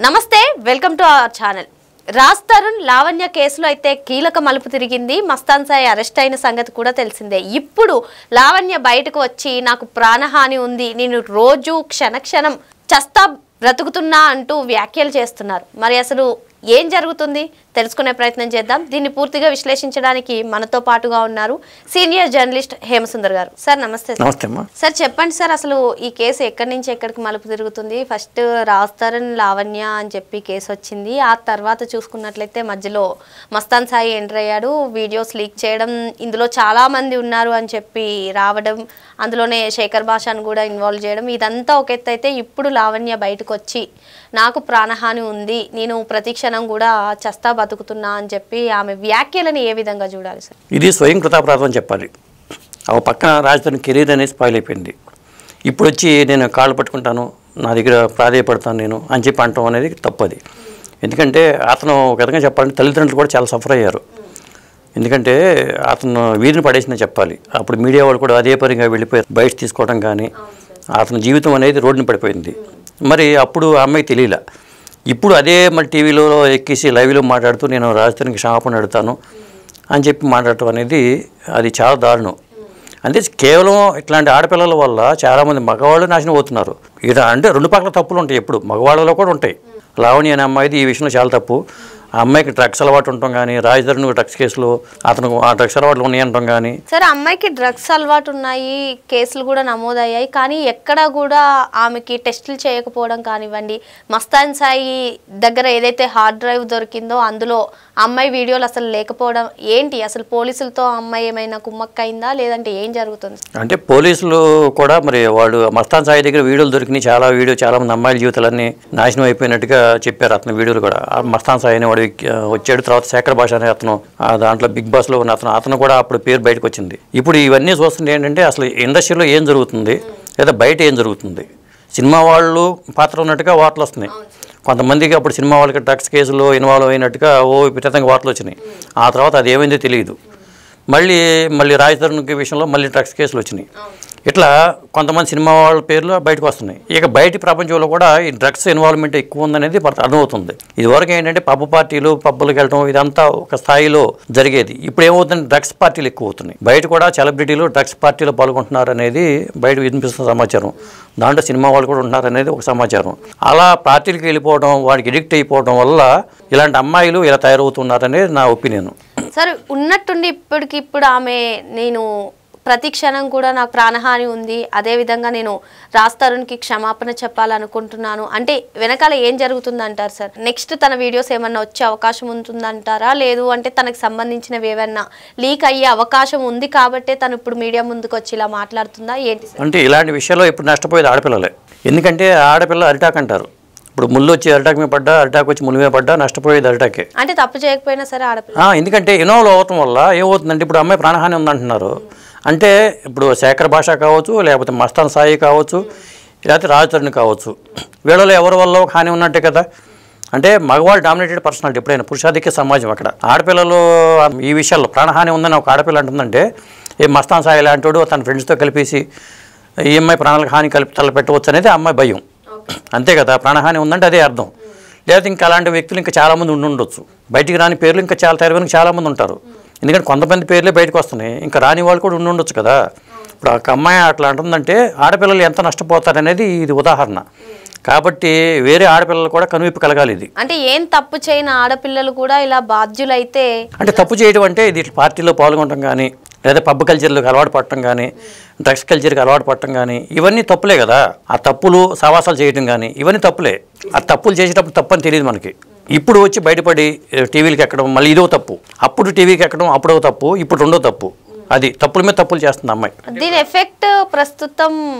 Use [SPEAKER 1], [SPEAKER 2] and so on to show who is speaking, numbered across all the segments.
[SPEAKER 1] నమస్తే welcome to our channel. Raj Tarun Lavanya కేసులో అయితే కీలక మలుపు తిరిగింది. మస్తాన్ సాయి అరెస్ట్ అయిన సంగతి కూడా తెలిసిందే. ఇప్పుడు లావణ్య బయటకు వచ్చి నాకు ప్రాణహాని ఉంది, నేను రోజు క్షణక్షణం చస్తా బ్రతుకుతున్నా అంటూ వ్యాఖ్యలు చేస్తున్నారు. మరి అసలు ఏం జరుగుతుంది తెలుసుకునే ప్రయత్నం చేద్దాం. దీన్ని పూర్తిగా విశ్లేషించడానికి మనతో పాటుగా ఉన్నారు సీనియర్ జర్నలిస్ట్ హేమసుందర్ గారు. సార్ నమస్తే. సార్ చెప్పండి సార్, అసలు ఈ కేసు ఎక్కడి నుంచి ఎక్కడికి మలుపు తిరుగుతుంది? ఫస్ట్ రాజ్ తరుణ్ లావణ్య అని చెప్పి కేసు వచ్చింది. ఆ తర్వాత చూసుకున్నట్లయితే మధ్యలో మస్తాన్ సాయి ఎంటర్ అయ్యాడు, వీడియోస్ లీక్ చేయడం, ఇందులో చాలా మంది ఉన్నారు అని చెప్పి రావడం, అందులోనే శేఖర్ భాషను కూడా ఇన్వాల్వ్ చేయడం, ఇదంతా ఒక ఎత్తు అయితే ఇప్పుడు లావణ్య బయటకు వచ్చి నాకు ప్రాణహాని ఉంది, నేను ప్రతిక్షణం కూడా చస్తా బతుకుతున్నా అని చెప్పి ఆమె వ్యాఖ్యలను ఏ విధంగా చూడాలి సార్?
[SPEAKER 2] ఇది స్వయం కృతాపరాధం అని చెప్పాలి. ఆ పక్కన రాజధాని కెరీర్ అనేది స్పాయిల్ అయిపోయింది. ఇప్పుడు వచ్చి నేను కాళ్ళు పట్టుకుంటాను, నా దగ్గర ప్రాధేయపడతాను నేను అని చెప్పి అంటాం అనేది తప్పది. ఎందుకంటే అతను ఒక విధంగా చెప్పాలంటే తల్లిదండ్రులు కూడా చాలా సఫర్ అయ్యారు. ఎందుకంటే అతను వీధిని పడేసిందని చెప్పాలి. అప్పుడు మీడియా వాళ్ళు కూడా అదే పనిగా వెళ్ళిపోయారు, బయట తీసుకోవడం కానీ అతని జీవితం అనేది రోడ్డుని పడిపోయింది. మరి అప్పుడు ఆ అమ్మాయి తెలియలే. ఇప్పుడు అదే మరి టీవీలో ఎక్కేసి లైవ్లో మాట్లాడుతూ నేను రాజధానికి క్షమాపణ అడుగుతాను అని చెప్పి మాట్లాడటం అనేది అది చాలా దారుణం. అంటే కేవలం ఇట్లాంటి ఆడపిల్లల వల్ల చాలామంది మగవాళ్ళు నాశనం అవుతున్నారు. ఇక అంటే రెండు పక్కల తప్పులు ఉంటాయి, ఎప్పుడు మగవాళ్ళలో కూడా ఉంటాయి. లావణ్య అనే అమ్మాయిది ఈ విషయంలో చాలా తప్పు. ఆ అమ్మాయికి డ్రగ్స్ అలవాటు ఉండటం కానీ, రాజధాని డ్రగ్స్ కేసులో అతను ఆ డ్రగ్స్ అలవాట్లు ఉన్నాయంటాం కానీ.
[SPEAKER 1] సార్ అమ్మాయికి డ్రగ్స్ అలవాటు ఉన్నాయి, కేసులు కూడా నమోదయ్యాయి, కానీ ఎక్కడా కూడా ఆమెకి టెస్టులు చేయకపోవడం కానివ్వండి, మస్తాన్ సాయి దగ్గర ఏదైతే హార్డ్ డ్రైవ్ దొరికిందో అందులో అమ్మాయి వీడియోలు అసలు లేకపోవడం ఏంటి? అసలు పోలీసులతో అమ్మాయి ఏమైనా కుమ్మక్కైందా లేదంటే ఏం జరుగుతుంది? అంటే
[SPEAKER 2] పోలీసులు కూడా మరి వాళ్ళు మస్తాన్ సాయి దగ్గర వీడియోలు దొరికినాయి, చాలా మంది అమ్మాయిల జీవితాలన్నీ నాశనం అయిపోయినట్టుగా చెప్పారు. అతని వీడియోలు కూడా మస్తాన్ సాయి అనే వాడు వచ్చాడు. తర్వాత శేఖర్ భాష అనే అతను దాంట్లో బిగ్ బాస్లో ఉన్న అతను కూడా అప్పుడు పేరు బయటకు వచ్చింది. ఇప్పుడు ఇవన్నీ చూస్తుంటే ఏంటంటే అసలు ఇండస్ట్రీలో ఏం జరుగుతుంది లేదా బయట ఏం జరుగుతుంది, సినిమా వాళ్ళు పాత్ర ఉన్నట్టుగా వార్తలు వస్తున్నాయి. కొంతమందికి అప్పుడు సినిమా వాళ్ళకి డ్రగ్స్ కేసులో ఇన్వాల్వ్ అయినట్టుగా విపరీతంగా వార్తలు వచ్చినాయి. ఆ తర్వాత అది ఏమైందో తెలియదు. మళ్ళీ రాజ్ తరుణ్ విషయంలో మళ్ళీ డ్రగ్స్ కేసులు వచ్చినాయి. ఇట్లా కొంతమంది సినిమా వాళ్ళ పేర్లు బయటకు వస్తున్నాయి. ఇక బయటి ప్రపంచంలో కూడా ఈ డ్రగ్స్ ఇన్వాల్వ్మెంట్ ఎక్కువ ఉందనేది అర్థమవుతుంది. ఇదివరకు ఏంటంటే పబ్బులకు వెళ్ళడం ఇదంతా ఒక స్థాయిలో జరిగేది. ఇప్పుడు ఏమవుతుంది, డ్రగ్స్ పార్టీలు ఎక్కువ అవుతున్నాయి. బయట కూడా సెలబ్రిటీలు డ్రగ్స్ పార్టీలో పాల్గొంటున్నారు అనేది బయట వినిపిస్తున్న సమాచారం. దాంట్లో సినిమా వాళ్ళు కూడా ఉంటున్నారు అనేది ఒక సమాచారం. అలా పార్టీలకు వెళ్ళిపోవడం, వాడికి ఎడిక్ట్ అయిపోవడం వల్ల ఇలాంటి అమ్మాయిలు ఇలా తయారవుతున్నారనేది నా ఒపీనియన్.
[SPEAKER 1] సరే, ఉన్నట్టుండి ఇప్పటికిప్పుడు ఆమె నేను ప్రతి క్షణం కూడా నాకు ప్రాణహాని ఉంది, అదేవిధంగా నేను రాజ్ తరుణ్కి క్షమాపణ చెప్పాలనుకుంటున్నాను అంటే వెనకాల ఏం జరుగుతుందంటారు సార్? నెక్స్ట్ తన వీడియోస్ ఏమన్నా వచ్చే అవకాశం ఉంటుందంటారా? లేదు అంటే తనకు సంబంధించినవి ఏమన్నా లీక్ అయ్యే అవకాశం ఉంది కాబట్టే తను ఇప్పుడు మీడియా ముందుకు వచ్చి ఇలా మాట్లాడుతుందా ఏంటి?
[SPEAKER 2] అంటే ఇలాంటి విషయాల్లో ఇప్పుడు నష్టపోయేది ఆడపిల్లలే. ఎందుకంటే ఆడపిల్ల అరిటాక్ అంటారు. ఇప్పుడు ముళ్ళు వచ్చి అరిటాక్ మీద పడ్డా, అరిటాక్ వచ్చి ముళ్ళు మీద పడ్డా నష్టపోయేది అరిటాకే.
[SPEAKER 1] అంటే తప్పు చేయకపోయినా సరే ఆడపిల్ల.
[SPEAKER 2] ఎందుకంటే ఇన్వాల్వ్ అవటం వల్ల ఏమవుతుందంటే ఇప్పుడు అమ్మాయి ప్రాణహాని ఉందంటున్నారు. అంటే ఇప్పుడు శేఖర్ భాష కావచ్చు, లేకపోతే మస్తాన్ సాయి కావచ్చు, లేకపోతే రాజ్ తరుణ్ కావచ్చు, వీళ్ళలో ఎవరి వల్ల హాని ఉన్నట్టే కదా. అంటే మగవాళ్ళు డామినేటెడ్ పర్సనాలిటీ ఎప్పుడైనా, పురుషాధిక్య సమాజం. అక్కడ ఆడపిల్లలు ఈ విషయాల్లో ప్రాణహాని ఉందని ఒక ఆడపిల్ల అంటుందంటే మస్తాన్ సాయి లాంటి తన ఫ్రెండ్స్తో కలిపేసి ఈ అమ్మాయి ప్రాణాలకు హాని తలపెట్టవచ్చు అనేది అమ్మాయి భయం. అంతే కదా, ప్రాణహాని ఉందంటే అదే అర్థం. లేకపోతే ఇంకా అలాంటి వ్యక్తులు ఇంకా చాలామంది ఉండొచ్చు. బయటికి రాని పేర్లు ఇంకా తెరవనికి చాలామంది ఉంటారు. ఎందుకంటే కొంతమంది పేర్లే బయటకు వస్తున్నాయి, ఇంకా రాని వాళ్ళు కూడా ఉండొచ్చు కదా. ఇప్పుడు ఒక అమ్మాయి అట్లా అంటుందంటే ఆడపిల్లలు ఎంత నష్టపోతారనేది ఇది ఉదాహరణ. కాబట్టి వేరే ఆడపిల్లలు కూడా కనువిప్పు కలగాలి. ఇది
[SPEAKER 1] అంటే ఏం తప్పు చేయని ఆడపిల్లలు కూడా ఇలా బాధ్యులైతే,
[SPEAKER 2] అంటే తప్పు చేయడం అంటే ఇది పార్టీలో పాల్గొనడం కానీ, లేదా పబ్ కల్చర్లకు అలవాటు పడటం కానీ, డ్రగ్స్ కల్చర్కి అలవాటు పడటం కానీ, ఇవన్నీ తప్పులే కదా. ఆ తప్పులు సావాసాలు చేయడం కానీ ఇవన్నీ తప్పులే. ఆ తప్పులు చేసేటప్పుడు తప్పని తెలియదు మనకి. ఇప్పుడు వచ్చి బయటపడి టీవీలకు ఎక్కడం మళ్ళీ ఇదో తప్పు, అప్పుడు టీవీకి ఎక్కడం అప్పుడో తప్పు, ఇప్పుడు రెండో తప్పు. అది తప్పుల మీద తప్పులు చేస్తుంది అమ్మాయి.
[SPEAKER 1] దీని ఎఫెక్ట్ ప్రస్తుతం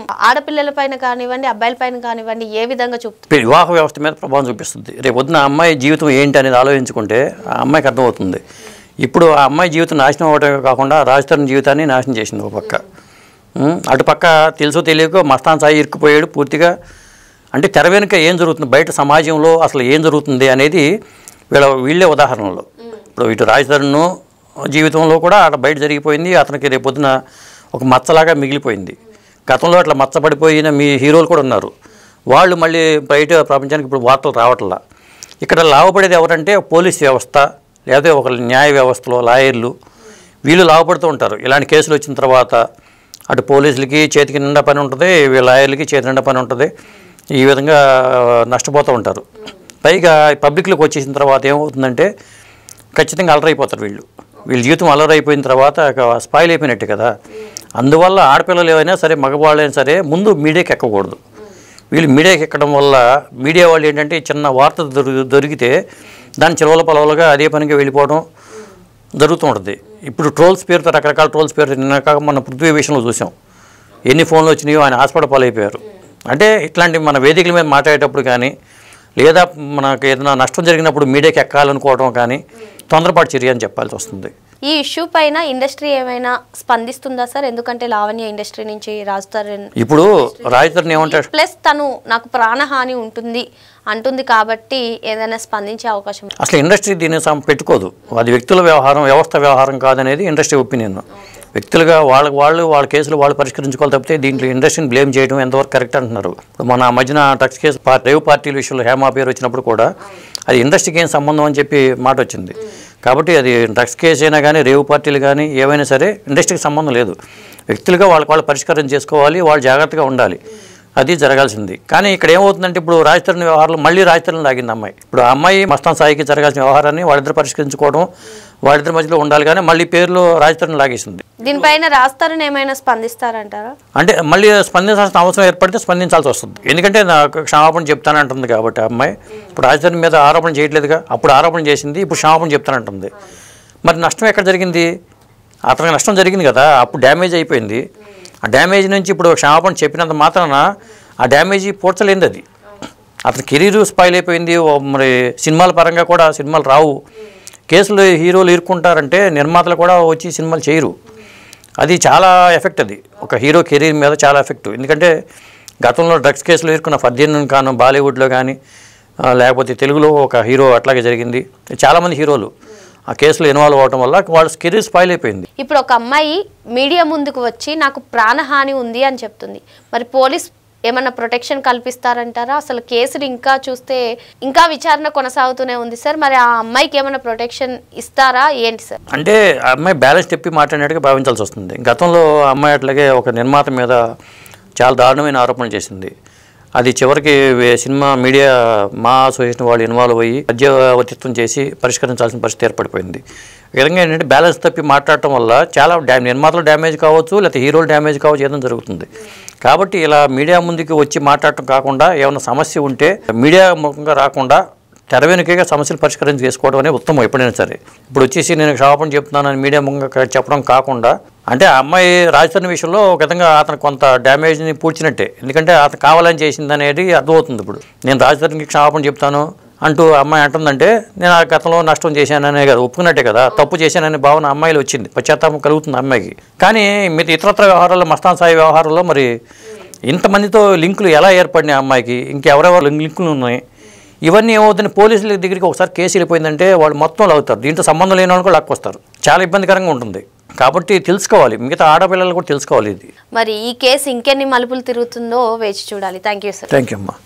[SPEAKER 1] ఆడపిల్లల పైన కానివ్వండి, అబ్బాయిల పైన కానివ్వండి ఏ విధంగా చూపుతుంది?
[SPEAKER 2] వివాహ వ్యవస్థ మీద ప్రభావం చూపిస్తుంది. రేపు వద్దున అమ్మాయి జీవితం ఏంటి అనేది ఆలోచించుకుంటే ఆ అమ్మాయికి అర్థమవుతుంది. ఇప్పుడు ఆ అమ్మాయి జీవితం నాశనం అవ్వడమే కాకుండా రాజ్ తరుణ్ జీవితాన్ని నాశనం చేసింది ఒక పక్క. అటుపక్క తెలుసో తెలియకో మస్తాన్ సాయి ఇరుక్కుపోయాడు పూర్తిగా. అంటే తెర వెనుక ఏం జరుగుతుంది, బయట సమాజంలో అసలు ఏం జరుగుతుంది అనేది వీళ్ళే ఉదాహరణలు. ఇప్పుడు ఇటు రాజ్ తరుణ్ జీవితంలో కూడా అక్కడ బయట జరిగిపోయింది. అతనికి రేపొద్దున ఒక మచ్చలాగా మిగిలిపోయింది. గతంలో అట్లా మచ్చపడిపోయిన మీ హీరోలు కూడా ఉన్నారు. వాళ్ళు మళ్ళీ బయట ప్రపంచానికి ఇప్పుడు వార్తలు రావట్లా. ఇక్కడ లాభపడేది ఎవరంటే పోలీస్ వ్యవస్థ, లేదా ఒక న్యాయ వ్యవస్థలో లాయర్లు, వీళ్ళు లాభపడుతూ ఉంటారు. ఇలాంటి కేసులు వచ్చిన తర్వాత అటు పోలీసులకి చేతికి నిండా పని ఉంటుంది, లాయర్లకి చేతి నిండా పని ఉంటుంది. ఈ విధంగా నష్టపోతూ ఉంటారు. పైగా పబ్లిక్లోకి వచ్చేసిన తర్వాత ఏమవుతుందంటే ఖచ్చితంగా అలరైపోతారు. వీళ్ళ జీవితం అలరైపోయిన తర్వాత స్పాయిల్ అయిపోయినట్టు కదా. అందువల్ల ఆడపిల్లలు ఏవైనా సరే, మగవాళ్ళైనా సరే ముందు మీడియాకి ఎక్కకూడదు. వీళ్ళు మీడియాకి ఎక్కడం వల్ల మీడియా వాళ్ళు ఏంటంటే చిన్న వార్త దొరికితే దాని చిలవల పొలవలుగా అదే పనికి వెళ్ళిపోవడం జరుగుతూ ఉంటుంది. ఇప్పుడు ట్రోల్స్ పేరుతో, రకరకాల ట్రోల్స్ పేరుతో, నిన్న కాక మన పృథ్వీ విషయంలో చూసాం ఎన్ని ఫోన్లు వచ్చినాయో, ఆయన హాస్పిటల్ పాలైపోయారు. అంటే ఇట్లాంటి మన వేదికల మీద మాట్లాడేటప్పుడు కానీ, లేదా మనకు ఏదైనా నష్టం జరిగినప్పుడు మీడియాకి ఎక్కాలనుకోవడం కానీ తొందరపాటు చర్య అని చెప్పాల్సి వస్తుంది.
[SPEAKER 1] ఈ ఇష్యూ పైన ఇండస్ట్రీ ఏమైనా స్పందిస్తుందా సార్? ఎందుకంటే లావణ్య ఇండస్ట్రీ నుంచి రాజ్ తరుణ్
[SPEAKER 2] ఇప్పుడు ఏమంటారు,
[SPEAKER 1] ప్లస్ తను నాకు ప్రాణహాని అంటుంది కాబట్టి ఏదైనా స్పందించే అవకాశం?
[SPEAKER 2] అసలు ఇండస్ట్రీ దీన్ని పెట్టుకోదు. అది వ్యక్తుల వ్యవహారం, వ్యవస్థ వ్యవహారం కాదనేది ఇండస్ట్రీ ఒపీనియన్. వ్యక్తులుగా వాళ్ళ కేసులు వాళ్ళు పరిష్కరించుకోవాలి తప్పితే దీంట్లో ఇండస్ట్రీని బ్లేమ్ చేయడం ఎంతవరకు కరెక్ట్ అంటున్నారు. ఇప్పుడు మన మధ్యన డ్రగ్స్ కేసు రేవ్ పార్టీల విషయంలో హేమా పేరు వచ్చినప్పుడు కూడా అది ఇండస్ట్రీకి ఏం సంబంధం అని చెప్పి మాట వచ్చింది. కాబట్టి అది డ్రగ్స్ కేసు అయినా కానీ, రేవ్ పార్టీలు కానీ ఏవైనా సరే ఇండస్ట్రీకి సంబంధం లేదు. వ్యక్తులుగా వాళ్ళు పరిష్కారం చేసుకోవాలి, వాళ్ళు జాగ్రత్తగా ఉండాలి. అది జరగాల్సింది. కానీ ఇక్కడ ఏమవుతుందంటే ఇప్పుడు రాజ్ తరుణ్ వ్యవహారంలో మళ్ళీ రాజ్ తరుణ్ లాగింది అమ్మాయి. ఇప్పుడు ఆ అమ్మాయి మస్తాన్ సాయికి జరగాల్సిన వ్యవహారాన్ని వాళ్ళిద్దరు పరిష్కరించుకోవడం, వాళ్ళిద్దరి మధ్యలో ఉండాలి. కానీ మళ్ళీ పేరులో రాజ్ తరుణ్ లాగేసింది.
[SPEAKER 1] దీనిపైన రాజ్ తరుణ్ ఏమైనా స్పందిస్తారంటారా?
[SPEAKER 2] అంటే మళ్ళీ స్పందించాల్సిన అవసరం ఏర్పడితే స్పందించాల్సి వస్తుంది. ఎందుకంటే నాకు క్షమాపణ చెప్తానంటుంది కాబట్టి ఆ అమ్మాయి. ఇప్పుడు రాజ్ తరుణ్ మీద ఆరోపణ చేయట్లేదుగా, అప్పుడు ఆరోపణ చేసింది, ఇప్పుడు క్షమాపణ చెప్తానంటుంది. మరి నష్టం ఎక్కడ జరిగింది? అతనికి నష్టం జరిగింది కదా, అప్పుడు డ్యామేజ్ అయిపోయింది. ఆ డ్యామేజ్ నుంచి ఇప్పుడు క్షమాపణ చెప్పినంత మాత్రాన ఆ డ్యామేజీ పూడ్చలేంది. అది అతని కెరీర్ స్పాయిల్ అయిపోయింది. మరి సినిమాల పరంగా కూడా సినిమాలు రావు. కేసులు హీరోలు ఇరుక్కుంటారంటే నిర్మాతలు కూడా వచ్చి సినిమాలు చేయరు. అది చాలా ఎఫెక్ట్. అది ఒక హీరో కెరీర్ మీద చాలా ఎఫెక్ట్. ఎందుకంటే గతంలో డ్రగ్స్ కేసులు ఇరుక్కున్న ఫర్దీన్ ఖాన్ బాలీవుడ్లో కానీ, లేకపోతే తెలుగులో ఒక హీరో అట్లాగే జరిగింది. చాలామంది హీరోలు ఆ కేసులో ఇన్వాల్వ్ అవడం వల్ల వాళ్ళ కెరీర్ స్పాయిల్ అయిపోయింది.
[SPEAKER 1] ఇప్పుడు ఒక అమ్మాయి మీడియా ముందుకు వచ్చి నాకు ప్రాణహాని ఉంది అని చెప్తుంది. మరి పోలీస్ ఏమన్నా ప్రొటెక్షన్ కల్పిస్తారంటారా? అసలు కేసులు ఇంకా చూస్తే ఇంకా విచారణ కొనసాగుతూనే ఉంది సార్. మరి ఆ అమ్మాయికి ఏమైనా ప్రొటెక్షన్ ఇస్తారా ఏంటి సార్?
[SPEAKER 2] అంటే ఆ అమ్మాయి బ్యాలెన్స్ చెప్పి మాట్లాడినట్టుగా భావించాల్సి వస్తుంది. గతంలో అమ్మాయి అట్లాగే ఒక నిర్మాత మీద చాలా దారుణమైన ఆరోపణలు చేసింది. అది చివరికి సినిమా మీడియా మా అసోసియేషన్ వాళ్ళు ఇన్వాల్వ్ అయ్యి మధ్యవర్తిత్వం చేసి పరిష్కరించాల్సిన పరిస్థితి ఏర్పడిపోయింది. ఈ విధంగా ఏంటంటే బ్యాలెన్స్ తప్పి మాట్లాడటం వల్ల చాలా నిర్మాతలు డ్యామేజ్ కావచ్చు, లేకపోతే హీరోలు డ్యామేజ్ కావచ్చు, ఏదైనా జరుగుతుంది. కాబట్టి ఇలా మీడియా ముందుకు వచ్చి మాట్లాడటం కాకుండా ఏమైనా సమస్య ఉంటే మీడియా ముఖంగా రాకుండా తెర వెనుకగా సమస్యలు పరిష్కారం చేసుకోవడం అనేది ఉత్తమం ఎప్పుడైనా సరే. ఇప్పుడు వచ్చేసి నేను క్షమాపణ చెప్తున్నానని మీడియా ముఖంగా చెప్పడం కాకుండా, అంటే ఆ అమ్మాయి రాజ్ తరుణ్ విషయంలో ఒక విధంగా అతను కొంత డ్యామేజ్ని పూడ్చినట్టే. ఎందుకంటే అతను కావాలని చేసింది అనేది అర్థమవుతుంది. ఇప్పుడు నేను రాజ్ తరుణ్కి క్షమాపణ చెప్తాను అంటూ అమ్మాయి అంటుందంటే నేను ఆ గతంలో నష్టం చేశాననే కదా, ఒప్పుకున్నట్టే కదా, తప్పు చేశాననే భావన అమ్మాయిలు వచ్చింది, పశ్చాత్తాపం కలుగుతుంది అమ్మాయికి. కానీ మీరు ఇతరత్ర వ్యవహారాల్లో, మస్తాన్ సాయి వ్యవహారంలో మరి ఇంతమందితో లింకులు ఎలా ఏర్పడినాయి అమ్మాయికి, ఇంకెవరెవరు లింకులు ఉన్నాయి, ఇవన్నీ ఏమవుతుంది, పోలీసుల దగ్గరికి ఒకసారి కేసు వెళ్ళిపోయిందంటే వాళ్ళు మొత్తం లాగుతారు. దీంట్లో సంబంధం లేని వాళ్ళు కూడా లాక్కొస్తారు. చాలా ఇబ్బందికరంగా ఉంటుంది. కాబట్టి తెలుసుకోవాలి, మిగతా ఆడపిల్లలు కూడా తెలుసుకోవాలి ఇది.
[SPEAKER 1] మరి ఈ కేసు ఇంకెన్ని మలుపులు తిరుగుతుందో వేచి చూడాలి. Thank you sir.
[SPEAKER 2] Thank you అమ్మా.